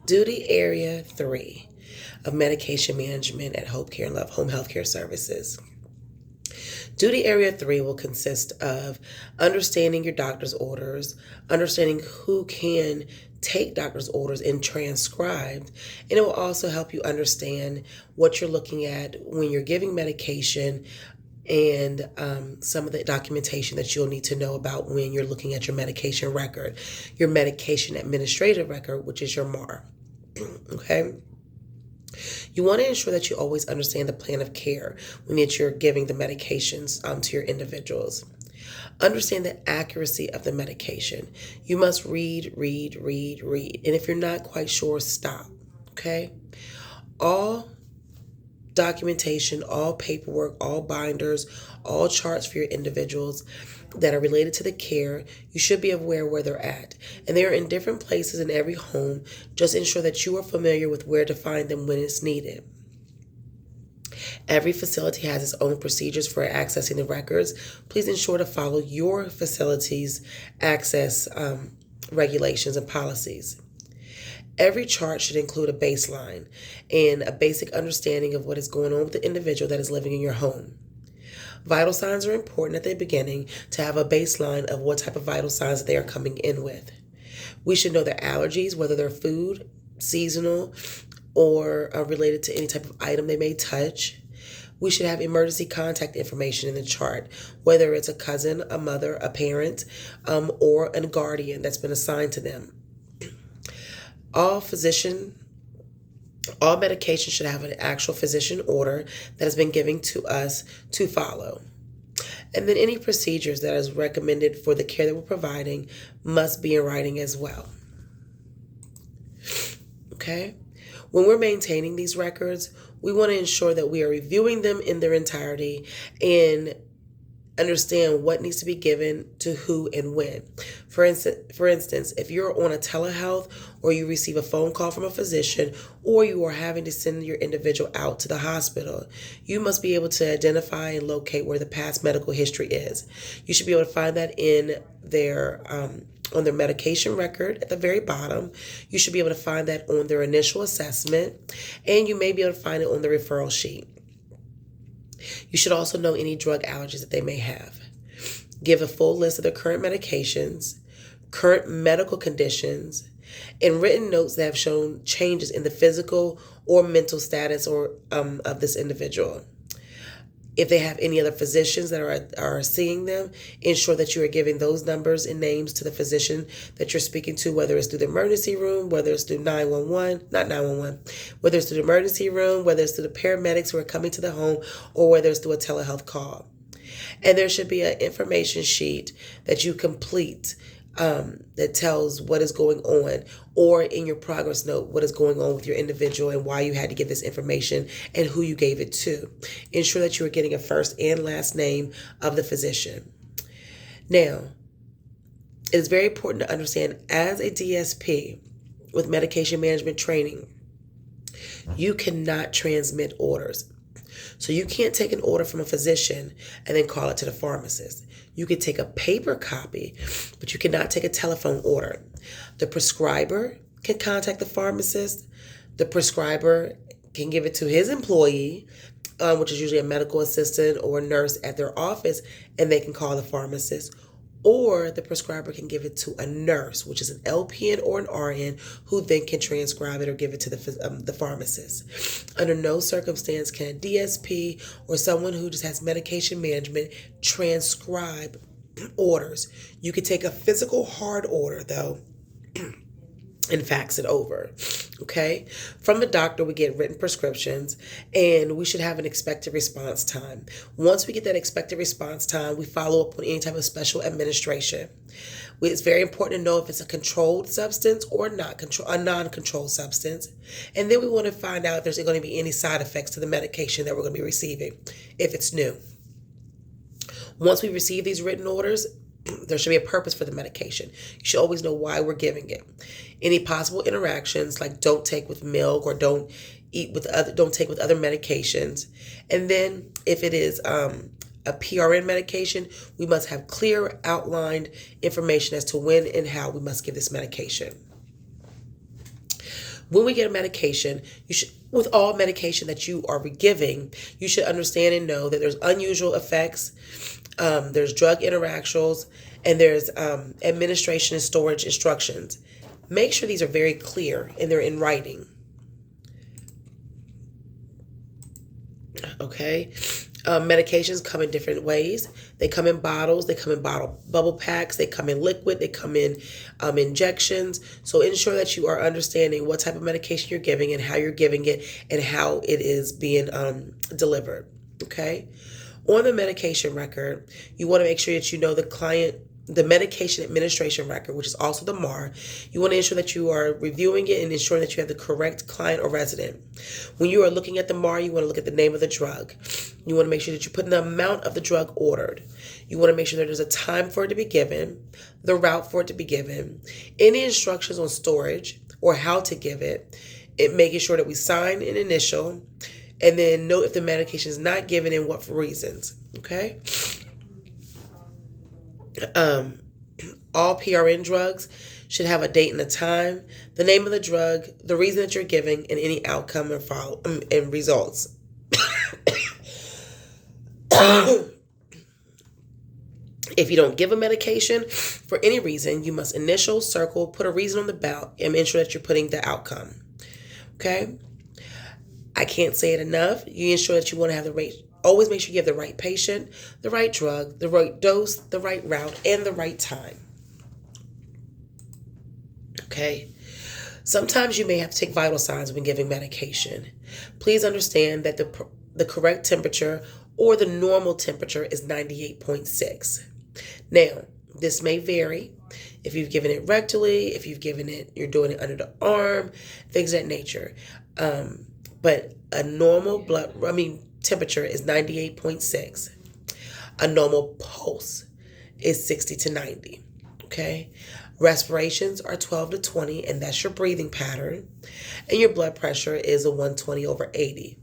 Duty Area 3 of Medication Management at Hope Care and Love Home Healthcare Services. Duty Area 3 will consist of understanding your doctor's orders, understanding who can take doctor's orders and transcribe, and it will also help you understand what you're looking at when you're giving medication and some of the documentation that you'll need to know about when you're looking at your medication record, your medication administrative record, which is your MAR. Okay? You want to ensure that you always understand the plan of care when you're giving the medications to your individuals. Understand the accuracy of the medication. You must read. And if you're not quite sure, stop. Okay? All documentation, all paperwork, all binders, all charts for your individuals that are related to the care, you should be aware where they're at. And they are in different places in every home. Just ensure that you are familiar with where to find them when it's needed. Every facility has its own procedures for accessing the records. Please ensure to follow your facility's access regulations and policies. Every chart should include a baseline and a basic understanding of what is going on with the individual that is living in your home. Vital signs are important at the beginning to have a baseline of what type of vital signs they are coming in with. We should know their allergies, whether they're food, seasonal, or related to any type of item they may touch. We should have emergency contact information in the chart, whether it's a cousin, a mother, a parent, or a guardian that's been assigned to them. All medication should have an actual physician order that has been given to us to follow. And then any procedures that is recommended for the care that we're providing must be in writing as well. Okay? When we're maintaining these records, we want to ensure that we are reviewing them in their entirety and understand what needs to be given to who and when. For instance, if you're on a telehealth or you receive a phone call from a physician or you are having to send your individual out to the hospital, you must be able to identify and locate where the past medical history is. You should be able to find that in their on their medication record at the very bottom. You should be able to find that on their initial assessment, and you may be able to find it on the referral sheet. You should also know any drug allergies that they may have. Give a full list of their current medications, current medical conditions, and written notes that have shown changes in the physical or mental status of this individual. If they have any other physicians that are seeing them, ensure that you are giving those numbers and names to the physician that you're speaking to, whether it's through the emergency room, whether it's through whether it's through the emergency room, whether it's through the paramedics who are coming to the home, or whether it's through a telehealth call. And there should be an information sheet that you complete that tells what is going on, or in your progress note, what is going on with your individual and why you had to give this information and who you gave it to. Ensure that you are getting a first and last name of the physician. Now, it is very important to understand, as a DSP with medication management training, you cannot transmit orders. So you can't take an order from a physician and then call it to the pharmacist. You could take a paper copy, but you cannot take a telephone order. The prescriber can contact the pharmacist. The prescriber can give it to his employee, which is usually a medical assistant or a nurse at their office, and they can call the pharmacist. Or the prescriber can give it to a nurse, which is an LPN or an RN, who then can transcribe it or give it to the pharmacist. Under no circumstance can a DSP or someone who just has medication management transcribe orders. You could take a physical hard order, though, and fax it over. Okay? From the doctor, we get written prescriptions, and we should have an expected response time. Once we get that expected response time, we follow up on any type of special administration. It's very important to know if it's a controlled substance or a non-controlled substance. And then we want to find out if there's going to be any side effects to the medication that we're going to be receiving, if it's new. Once we receive these written orders, there should be a purpose for the medication. You should always know why we're giving it. Any possible interactions, like don't take with milk or don't take with other medications. And then if it is a PRN medication, we must have clear outlined information as to when and how we must give this medication. When we get a medication, with all medication that you are giving, you should understand and know that there's unusual effects, there's drug interactions, and there's administration and storage instructions. Make sure these are very clear and they're in writing. Okay. Medications come in different ways. They come in bottles, they come in bubble packs, they come in liquid, they come in injections. So ensure that you are understanding what type of medication you're giving and how you're giving it and how it is being delivered. Okay. On the medication record, you want to make sure that you know the medication administration record, which is also the MAR. You want to ensure that you are reviewing it and ensuring that you have the correct client or resident. When you are looking at the MAR, you want to look at the name of the drug. You want to make sure that you put in the amount of the drug ordered. You want to make sure that there's a time for it to be given, the route for it to be given, any instructions on storage or how to give it, making sure that we sign an initial, and then note if the medication is not given and what for reasons. Okay? All PRN drugs should have a date and a time, the name of the drug, the reason that you're giving, and any outcome and results. If you don't give a medication for any reason, you must initial, circle, put a reason on the ballot, and ensure that you're putting the outcome. Okay? I can't say it enough. You ensure that you want to have the right. Always make sure you have the right patient, the right drug, the right dose, the right route, and the right time. Okay? Sometimes you may have to take vital signs when giving medication. Please understand that the correct temperature or the normal temperature is 98.6. Now, this may vary. If you've given it rectally, if you've given it, you're doing it under the arm, things of that nature. But a normal temperature is 98.6. A normal pulse is 60 to 90. Okay? Respirations are 12 to 20, and that's your breathing pattern. And your blood pressure is a 120/80.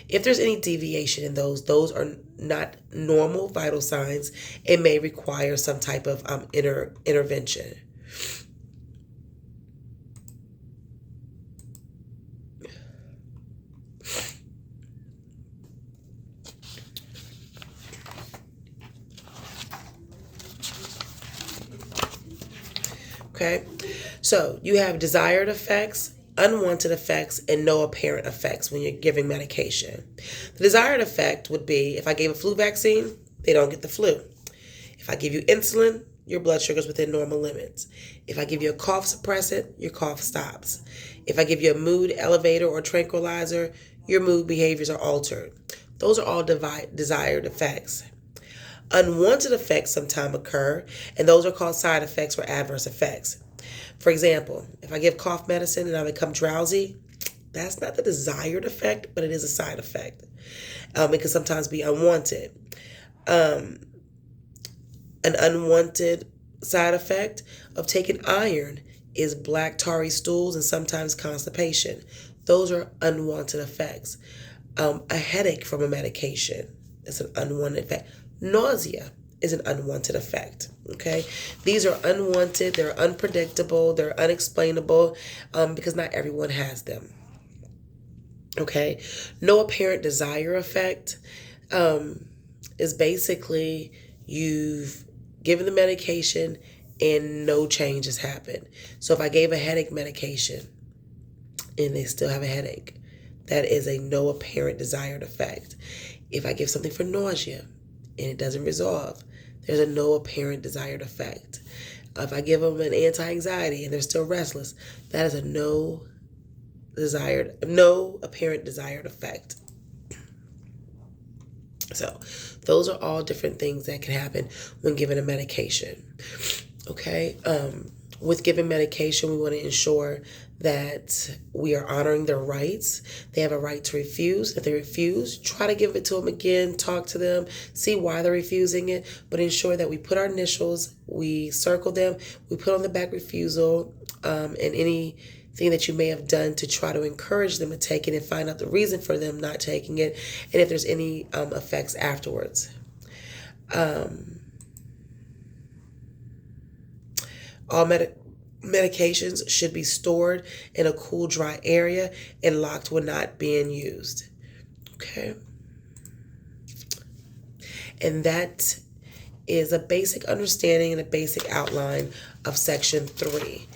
If there's any deviation in those are not normal vital signs. It may require some type of intervention. Okay, so you have desired effects, unwanted effects, and no apparent effects when you're giving medication. The desired effect would be if I gave a flu vaccine, they don't get the flu. If I give you insulin, your blood sugar is within normal limits. If I give you a cough suppressant, your cough stops. If I give you a mood elevator or tranquilizer, your mood behaviors are altered. Those are all desired effects. Unwanted effects sometimes occur, and those are called side effects or adverse effects. For example, if I give cough medicine and I become drowsy, that's not the desired effect, but it is a side effect. It can sometimes be unwanted. An unwanted side effect of taking iron is black tarry stools and sometimes constipation. Those are unwanted effects. A headache from a medication is an unwanted effect. Nausea is an unwanted effect. Okay, these are unwanted, they're unpredictable, they're unexplainable because not everyone has them. Okay, no apparent desire effect is basically you've given the medication and no change has happened. So if I gave a headache medication and they still have a headache, that is a no apparent desired effect. If I give something for nausea and it doesn't resolve, there's a no apparent desired effect. If I give them an anti-anxiety and they're still restless, that is a no apparent desired effect. So those are all different things that can happen when given a medication. Okay, with giving medication, we want to ensure that we are honoring their rights. They have a right to refuse. If they refuse, try to give it to them again, talk to them, see why they're refusing it, but ensure that we put our initials, we circle them, we put on the back refusal, and anything that you may have done to try to encourage them to take it and find out the reason for them not taking it, and if there's any effects afterwards. All Medications should be stored in a cool, dry area and locked when not being used. Okay. And that is a basic understanding and a basic outline of Section 3.